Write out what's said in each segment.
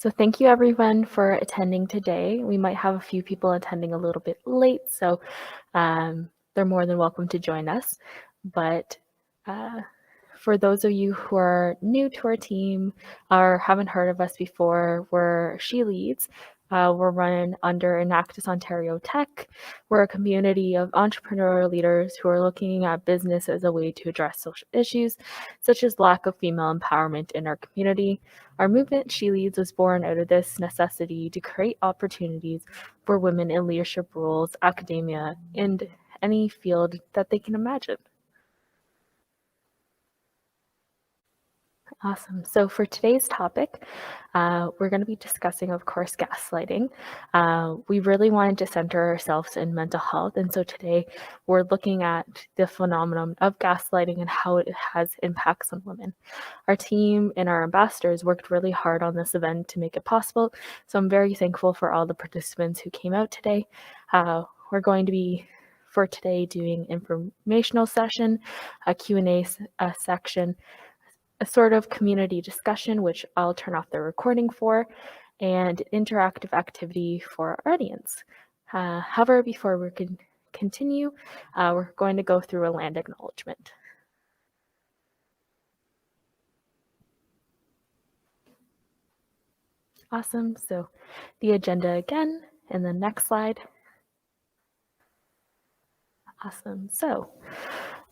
So thank you everyone for attending today. We might have a few people attending a little bit late, so they're more than welcome to join us. But for those of you who are new to our team or haven't heard of us before, we're SheLeads. We're run under Enactus Ontario Tech. We're a community of entrepreneurial leaders who are looking at business as a way to address social issues, such as lack of female empowerment in our community. Our movement, SheLeads, was born out of this necessity to create opportunities for women in leadership roles, academia, and any field that they can imagine. Awesome. So for today's topic, we're going to be discussing, of course, gaslighting. We really wanted to center ourselves in mental health. And so today we're looking at the phenomenon of gaslighting and how it has impacts on women. Our team and our ambassadors worked really hard on this event to make it possible. So I'm very thankful for all the participants who came out today. We're going to be, for today, doing informational session, a Q&A section, a sort of community discussion, which I'll turn off the recording for, and interactive activity for our audience. However, before we can continue, we're going to go through a land acknowledgement. Awesome. So the agenda again, and the next slide. Awesome. So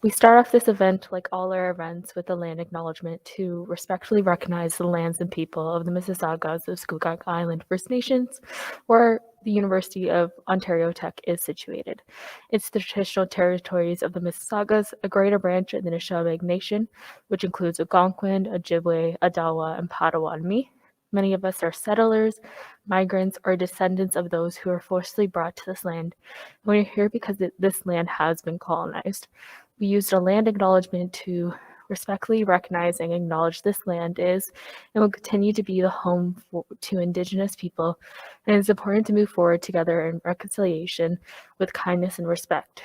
we start off this event, like all our events, with a land acknowledgement to respectfully recognize the lands and people of the Mississaugas of Scugog Island First Nations, where the University of Ontario Tech is situated. It's the traditional territories of the Mississaugas, a greater branch of the Nishnawbe Nation, which includes Algonquin, Ojibwe, Adawa, and Potawatomi. Many of us are settlers, migrants, or descendants of those who were forcibly brought to this land. We're here because this land has been colonized. We used a land acknowledgement to respectfully recognize and acknowledge this land is and will continue to be the home to Indigenous people, and it's important to move forward together in reconciliation with kindness and respect.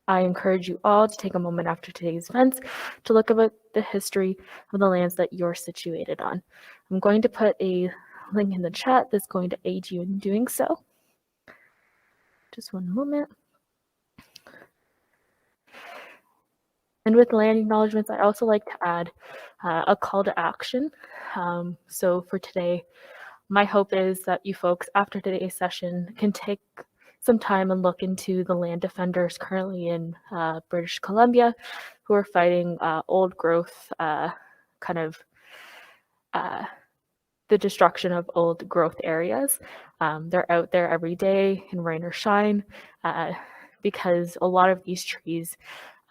I encourage you all to take a moment after today's events to look about the history of the lands that you're situated on. I'm going to put a link in the chat that's going to aid you in doing so. Just one moment. And with land acknowledgements, I also like to add a call to action. So for today, my hope is that you folks, after today's session, can take some time and look into the land defenders currently in British Columbia who are fighting old growth, the destruction of old growth areas. They're out there every day in rain or shine because a lot of these trees,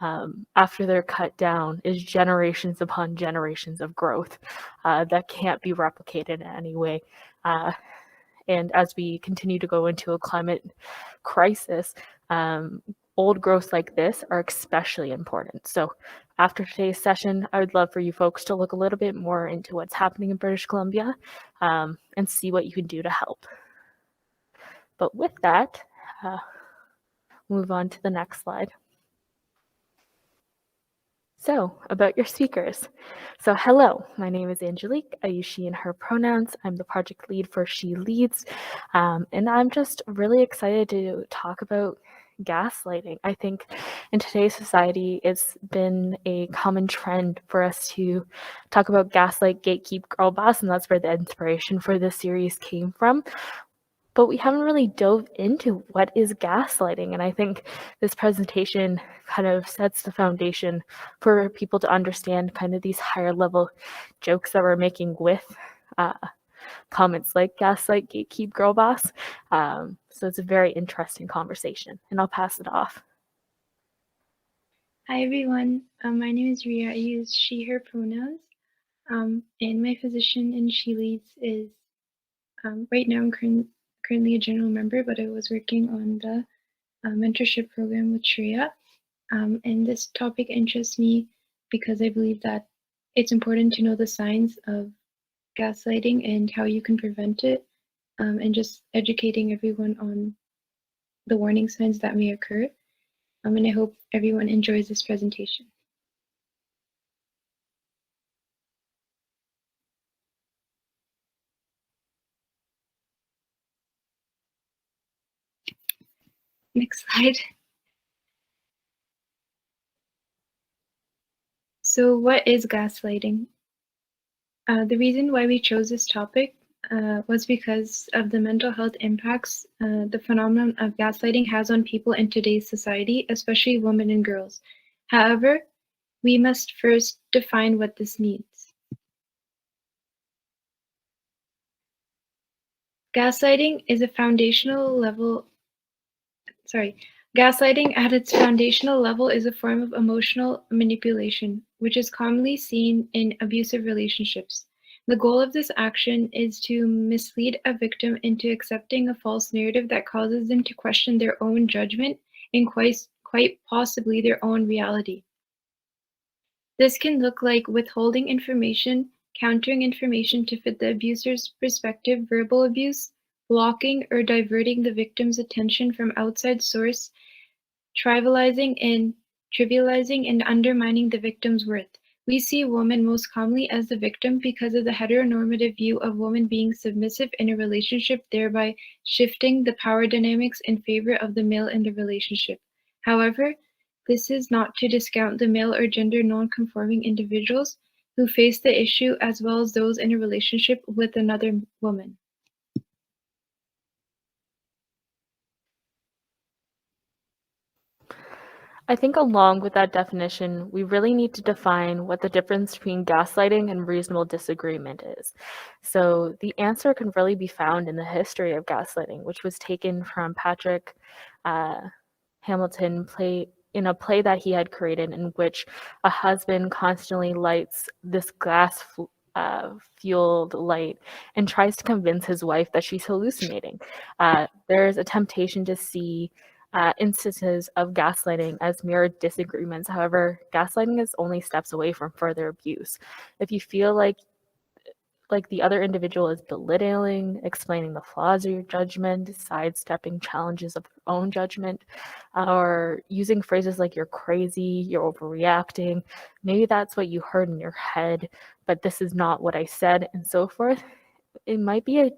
after they're cut down, is generations upon generations of growth that can't be replicated in any way. And as we continue to go into a climate crisis, old growths like this are especially important. So after today's session, I would love for you folks to look a little bit more into what's happening in British Columbia and see what you can do to help. But with that, move on to the next slide. So, about your speakers. So, hello, my name is Angelique. I use she and her pronouns. I'm the project lead for SheLeads, and I'm just really excited to talk about gaslighting. I think in today's society, it's been a common trend for us to talk about gaslight, gatekeep, girl boss, and that's where the inspiration for this series came from. But we haven't really dove into what is gaslighting. And I think this presentation kind of sets the foundation for people to understand kind of these higher level jokes that we're making with comments like gaslight, gatekeep, girl boss. So it's a very interesting conversation, and I'll pass it off. Hi everyone, my name is Ria. I use she, her pronouns, and my position in SheLeads is, right now I'm currently a general member, but I was working on the mentorship program with Shreya, and this topic interests me because I believe that it's important to know the signs of gaslighting and how you can prevent it, and just educating everyone on the warning signs that may occur. And I hope everyone enjoys this presentation. Next slide. So what is gaslighting? The reason why we chose this topic was because of the mental health impacts the phenomenon of gaslighting has on people in today's society, especially women and girls. However, we must first define what this means. Gaslighting is a foundational level, Gaslighting at its foundational level is a form of emotional manipulation, which is commonly seen in abusive relationships. The goal of this action is to mislead a victim into accepting a false narrative that causes them to question their own judgment and quite possibly their own reality. This can look like withholding information, countering information to fit the abuser's perspective, verbal abuse, blocking or diverting the victim's attention from outside source, trivializing and undermining the victim's worth. We see women most commonly as the victim because of the heteronormative view of women being submissive in a relationship, thereby shifting the power dynamics in favor of the male in the relationship. However, this is not to discount the male or gender non-conforming individuals who face the issue as well as those in a relationship with another woman. I think along with that definition, we really need to define what the difference between gaslighting and reasonable disagreement is. So the answer can really be found in the history of gaslighting, which was taken from Patrick uh, Hamilton in a play that he had created, in which a husband constantly lights this fueled light and tries to convince his wife that she's hallucinating. There's a temptation to see instances of gaslighting as mere disagreements. However, gaslighting is only steps away from further abuse. If you feel like the other individual is belittling, explaining the flaws of your judgment, sidestepping challenges of their own judgment, or using phrases like you're crazy, you're overreacting, maybe that's what you heard in your head, but this is not what I said, and so forth, it might be a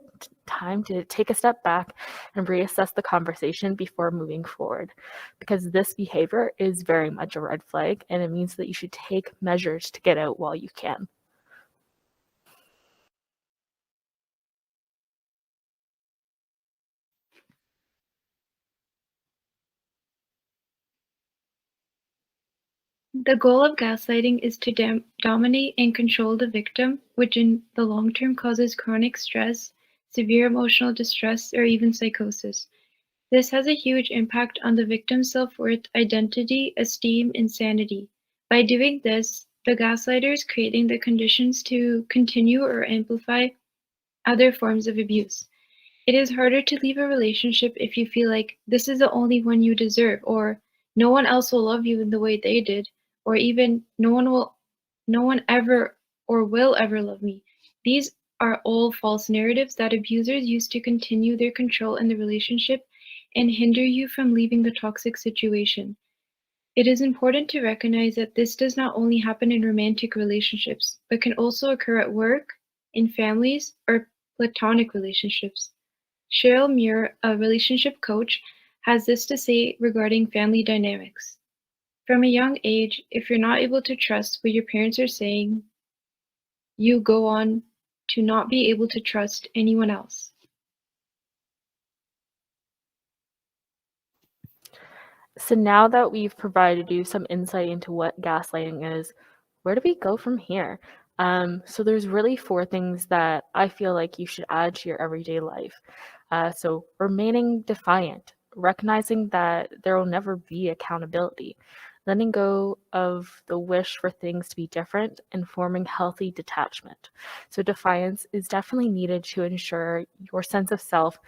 time to take a step back and reassess the conversation before moving forward, because this behavior is very much a red flag and it means that you should take measures to get out while you can. The goal of gaslighting is to dominate and control the victim, which in the long term causes chronic stress, severe emotional distress, or even psychosis. This has a huge impact on the victim's self-worth, identity, esteem, and sanity. By doing this, the gaslighter is creating the conditions to continue or amplify other forms of abuse. It is harder to leave a relationship if you feel like this is the only one you deserve, or no one else will love you in the way they did, or even no one ever or will ever love me. These are all false narratives that abusers use to continue their control in the relationship and hinder you from leaving the toxic situation. It is important to recognize that this does not only happen in romantic relationships, but can also occur at work, in families, or platonic relationships. Cheryl Muir, a relationship coach, has this to say regarding family dynamics. From a young age, if you're not able to trust what your parents are saying, you go on to not be able to trust anyone else. So now that we've provided you some insight into what gaslighting is, where do we go from here? So there's really four things that I feel like you should add to your everyday life. So remaining defiant, recognizing that there will never be accountability, letting go of the wish for things to be different, and forming healthy detachment. So defiance is definitely needed to ensure your sense of self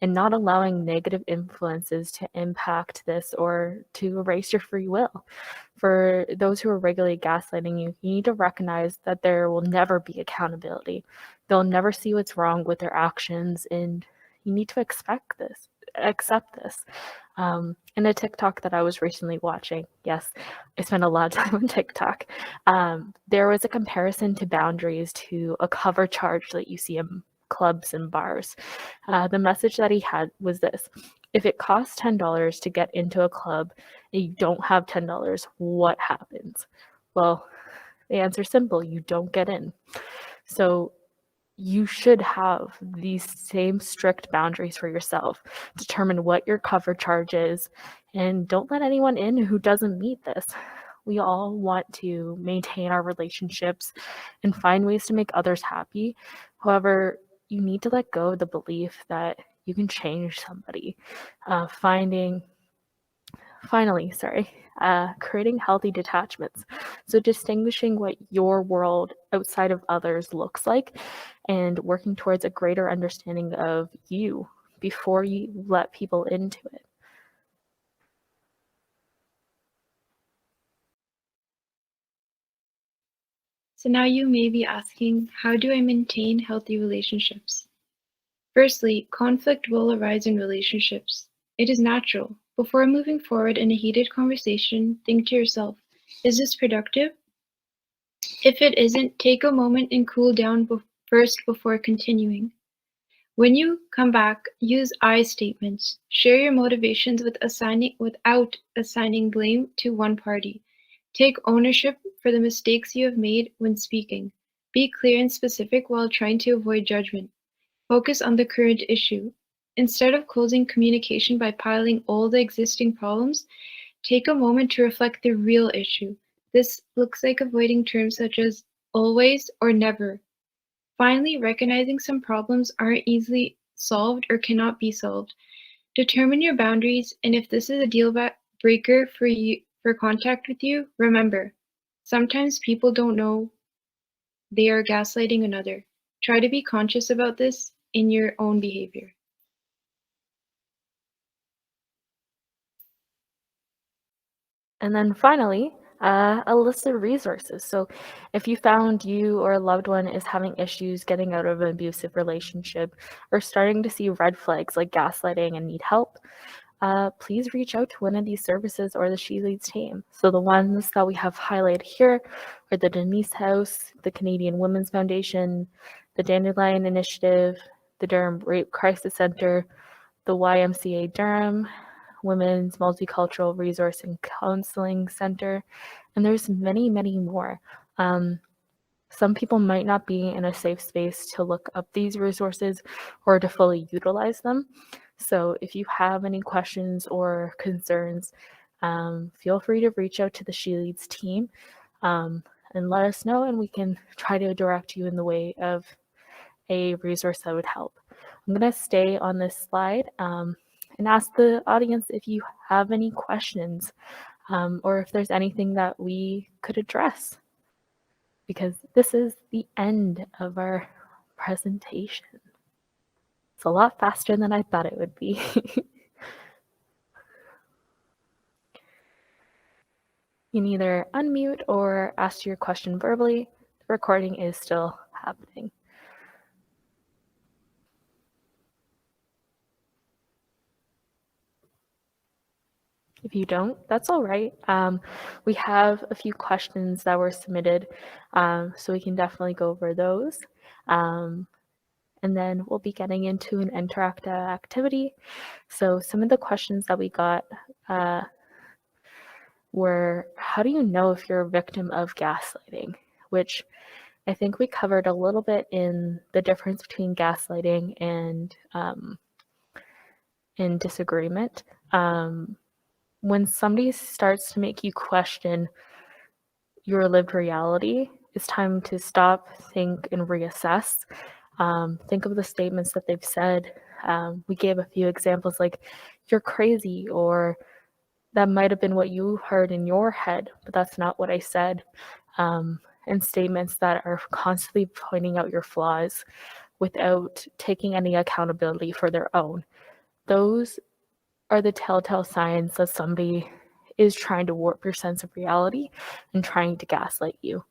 and not allowing negative influences to impact this or to erase your free will. For those who are regularly gaslighting you, you need to recognize that there will never be accountability. They'll never see what's wrong with their actions, and you need to accept this. In a TikTok that I was recently watching, yes, I spend a lot of time on TikTok, there was a comparison to boundaries to a cover charge that you see in clubs and bars. The message that he had was this: If it costs $10 to get into a club and you don't have $10, what happens? Well, the answer's simple, you don't get in. So you should have these same strict boundaries for yourself. Determine what your cover charge is, and don't let anyone in who doesn't meet this. We all want to maintain our relationships and find ways to make others happy. However, you need to let go of the belief that you can change somebody. Creating healthy detachments. So distinguishing what your world outside of others looks like and working towards a greater understanding of you before you let people into it. So now you may be asking, how do I maintain healthy relationships? Firstly, conflict will arise in relationships. It is natural. Before moving forward in a heated conversation, think to yourself, is this productive? If it isn't, take a moment and cool down first before continuing. When you come back, use I statements. Share your motivations without assigning blame to one party. Take ownership for the mistakes you have made when speaking. Be clear and specific while trying to avoid judgment. Focus on the current issue. Instead of closing communication by piling all the existing problems, take a moment to reflect the real issue. This looks like avoiding terms such as always or never. Finally, recognizing some problems aren't easily solved or cannot be solved. Determine your boundaries, and if this is a deal breaker for contact with you, remember, sometimes people don't know they are gaslighting another. Try to be conscious about this in your own behavior. And then finally, a list of resources. So if you found you or a loved one is having issues getting out of an abusive relationship or starting to see red flags like gaslighting and need help, please reach out to one of these services or the SheLeads team. So the ones that we have highlighted here are the Denise House, the Canadian Women's Foundation, the Dandelion Initiative, the Durham Rape Crisis Center, the YMCA Durham, Women's Multicultural Resource and Counseling Center, and there's many, many more. Some people might not be in a safe space to look up these resources or to fully utilize them. So if you have any questions or concerns, feel free to reach out to the SheLeads team and let us know, and we can try to direct you in the way of a resource that would help. I'm going to stay on this slide and ask the audience if you have any questions or if there's anything that we could address, because this is the end of our presentation. It's a lot faster than I thought it would be. You can either unmute or ask your question verbally. The recording is still happening. If you don't, that's all right. We have a few questions that were submitted, so we can definitely go over those. And then we'll be getting into an interactive activity. So some of the questions that we got were, how do you know if you're a victim of gaslighting? Which I think we covered a little bit in the difference between gaslighting and in disagreement. When somebody starts to make you question your lived reality, it's time to stop, think, and reassess. Think of the statements that they've said. We gave a few examples like, you're crazy, or that might have been what you heard in your head, but that's not what I said. And statements that are constantly pointing out your flaws without taking any accountability for their own. Those are the telltale signs that somebody is trying to warp your sense of reality and trying to gaslight you.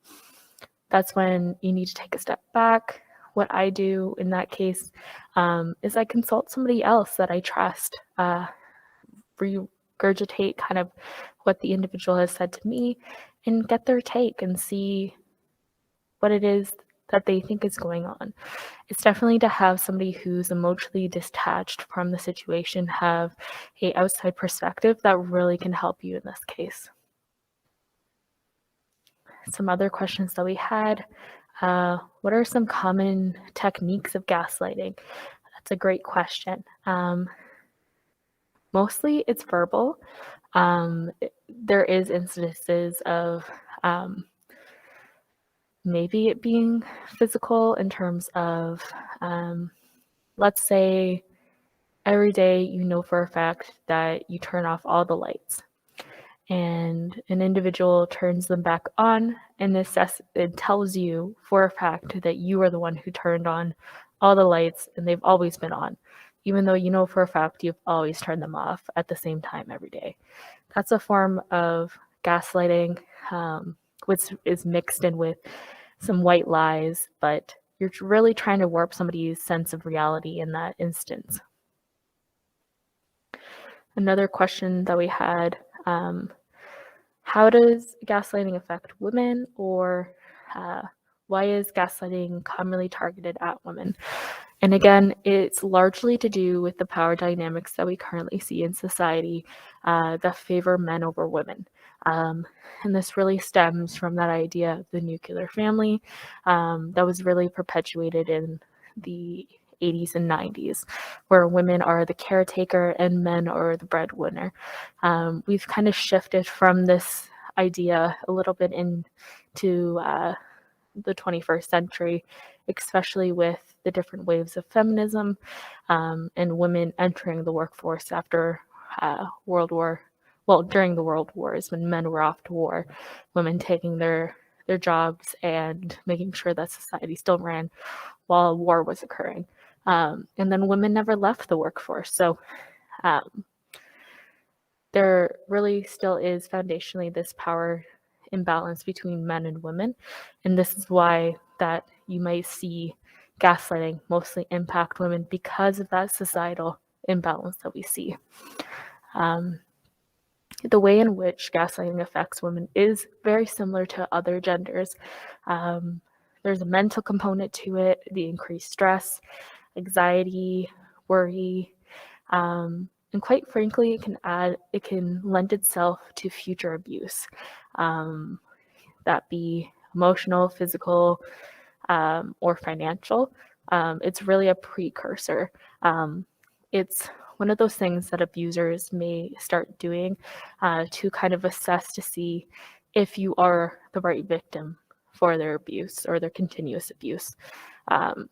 That's when you need to take a step back. What I do in that case is I consult somebody else that I trust, regurgitate kind of what the individual has said to me, and get their take and see what it is that they think is going on. It's definitely to have somebody who's emotionally detached from the situation have a outside perspective that really can help you in this case. Some other questions that we had. What are some common techniques of gaslighting? That's a great question. Mostly it's verbal. There is instances of maybe it being physical in terms of, let's say, every day you know for a fact that you turn off all the lights, and an individual turns them back on, and it tells you for a fact that you are the one who turned on all the lights and they've always been on, even though you know for a fact you've always turned them off at the same time every day. That's a form of gaslighting, which is mixed in with some white lies, but you're really trying to warp somebody's sense of reality in that instance. Another question that we had, how does gaslighting affect women, or why is gaslighting commonly targeted at women? And again, it's largely to do with the power dynamics that we currently see in society that favor men over women. And this really stems from that idea of the nuclear family that was really perpetuated in the 80s and 90s, where women are the caretaker and men are the breadwinner. We've kind of shifted from this idea a little bit into the 21st century, especially with the different waves of feminism and women entering the workforce after during the World Wars, when men were off to war, women taking their jobs and making sure that society still ran while war was occurring. And then women never left the workforce. So there really still is foundationally this power imbalance between men and women. And this is why that you might see gaslighting mostly impact women, because of that societal imbalance that we see. The way in which gaslighting affects women is very similar to other genders. There's a mental component to it, the increased stress, anxiety, worry, and quite frankly, it can lend itself to future abuse, that be emotional, physical, or financial. It's really a precursor. It's one of those things that abusers may start doing to kind of assess to see if you are the right victim for their abuse or their continuous abuse. But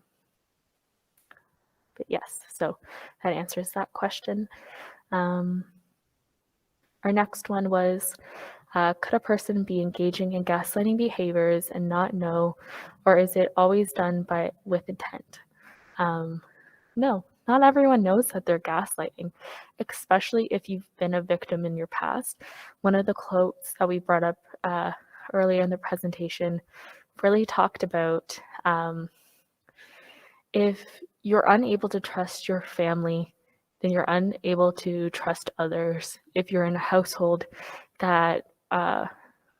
yes, so that answers that question. Our next one was, could a person be engaging in gaslighting behaviors and not know, or is it always done with intent? No, not everyone knows that they're gaslighting, especially if you've been a victim in your past. One of the quotes that we brought up earlier in the presentation really talked about if you're unable to trust your family, then you're unable to trust others. If you're in a household that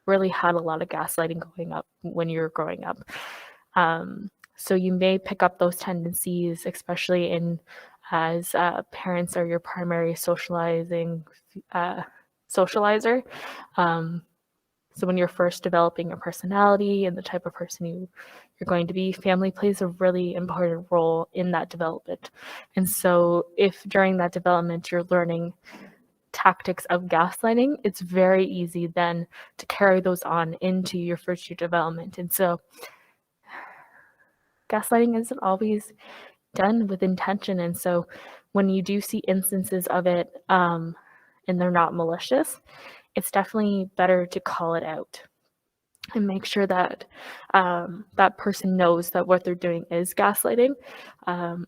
really had a lot of gaslighting going up when you were growing up. So you may pick up those tendencies, especially as parents are your primary socializer. So when you're first developing your personality and the type of person you're going to be, family plays a really important role in that development. And so if during that development you're learning tactics of gaslighting, it's very easy then to carry those on into your first year development. And so gaslighting isn't always done with intention. And so when you do see instances of it and they're not malicious, it's definitely better to call it out and make sure that that person knows that what they're doing is gaslighting.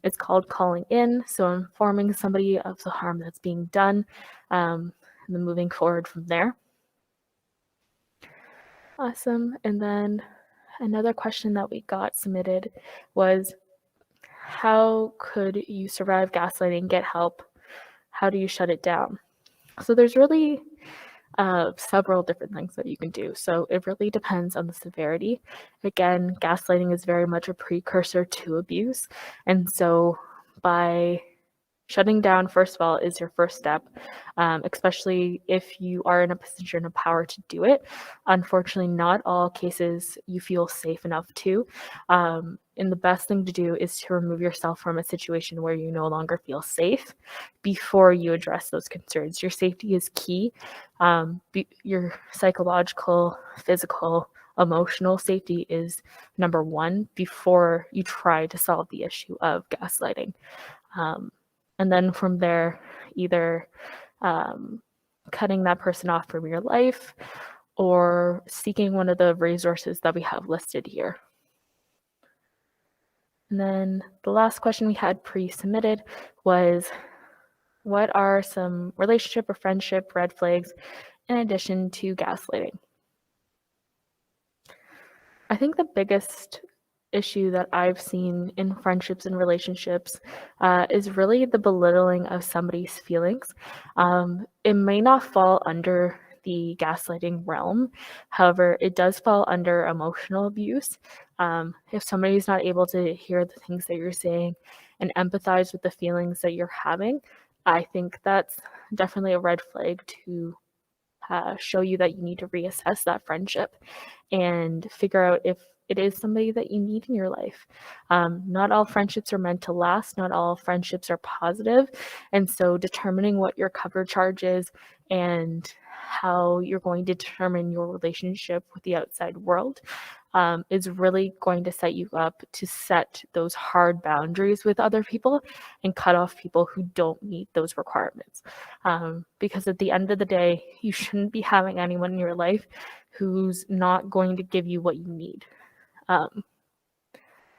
It's called calling in, so informing somebody of the harm that's being done, and then moving forward from there. Awesome. And then another question that we got submitted was, how could you survive gaslighting, get help? How do you shut it down? So there's really several different things that you can do. So it really depends on the severity. Again, gaslighting is very much a precursor to abuse. And so by shutting down, first of all, is your first step, especially if you are in a position of power to do it. Unfortunately, not all cases you feel safe enough to. And the best thing to do is to remove yourself from a situation where you no longer feel safe before you address those concerns. Your safety is key. Your psychological, physical, emotional safety is number one before you try to solve the issue of gaslighting. And then from there, either cutting that person off from your life or seeking one of the resources that we have listed here. And then the last question we had pre-submitted was, what are some relationship or friendship red flags in addition to gaslighting? I think the biggest issue that I've seen in friendships and relationships is really the belittling of somebody's feelings. It may not fall under the gaslighting realm. However, it does fall under emotional abuse. If somebody's not able to hear the things that you're saying and empathize with the feelings that you're having, I think that's definitely a red flag to show you that you need to reassess that friendship and figure out if it is somebody that you need in your life. Not all friendships are meant to last, not all friendships are positive. And so determining what your cover charge is and how you're going to determine your relationship with the outside world is really going to set you up to set those hard boundaries with other people and cut off people who don't meet those requirements. Because at the end of the day, you shouldn't be having anyone in your life who's not going to give you what you need.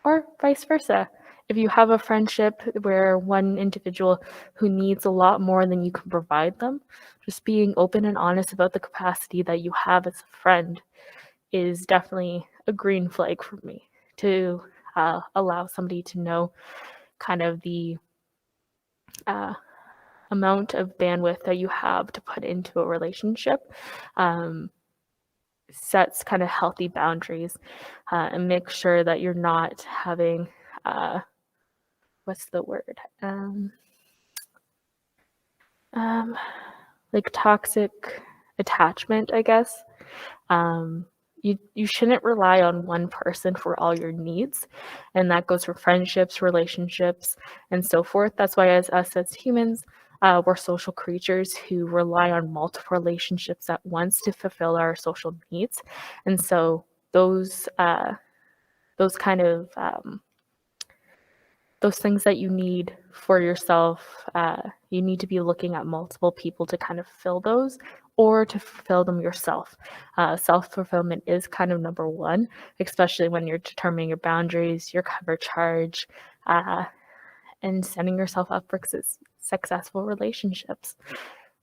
Or vice versa. If you have a friendship where one individual who needs a lot more than you can provide them, just being open and honest about the capacity that you have as a friend is definitely a green flag for me to allow somebody to know kind of the amount of bandwidth that you have to put into a relationship. Sets kind of healthy boundaries and make sure that you're not having what's the word? Like toxic attachment, I guess. You shouldn't rely on one person for all your needs, and that goes for friendships, relationships, and so forth. That's why as us as humans, we're social creatures who rely on multiple relationships at once to fulfill our social needs, and so those kind of those things that you need for yourself, you need to be looking at multiple people to kind of fill those or to fulfill them yourself. Self-fulfillment is kind of number one, especially when you're determining your boundaries, your cover charge, and setting yourself up for successful relationships.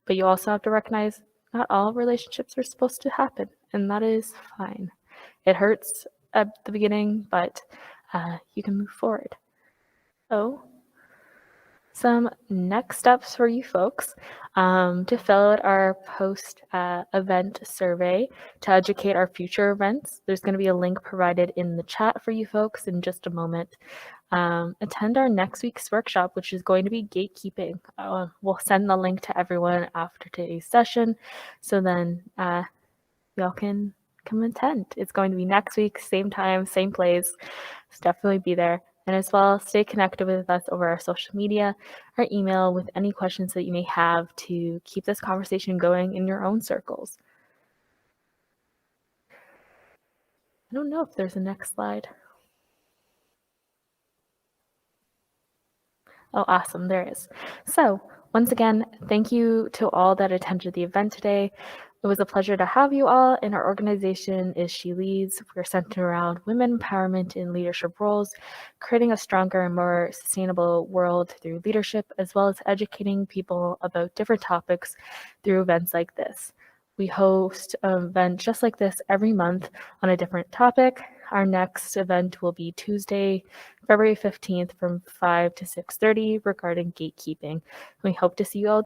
But you also have to recognize not all relationships are supposed to happen, and that is fine. It hurts at the beginning, but you can move forward. So, some next steps for you folks to fill out our post event survey to educate our future events. There's going to be a link provided in the chat for you folks in just a moment. Attend our next week's workshop, which is going to be gatekeeping. We'll send the link to everyone after today's session, so then y'all can come attend. It's going to be next week, same time, same place. So definitely be there. And as well, stay connected with us over our social media, our email with any questions that you may have to keep this conversation going in your own circles. I don't know if there's a next slide. Oh, awesome, there is. So once again, thank you to all that attended the event today. It was a pleasure to have you all, and our organization is SheLeads. We're centered around women empowerment in leadership roles, creating a stronger and more sustainable world through leadership, as well as educating people about different topics through events like this. We host an event just like this every month on a different topic. Our next event will be Tuesday, February 15th from 5 to 6:30 regarding gatekeeping. We hope to see you all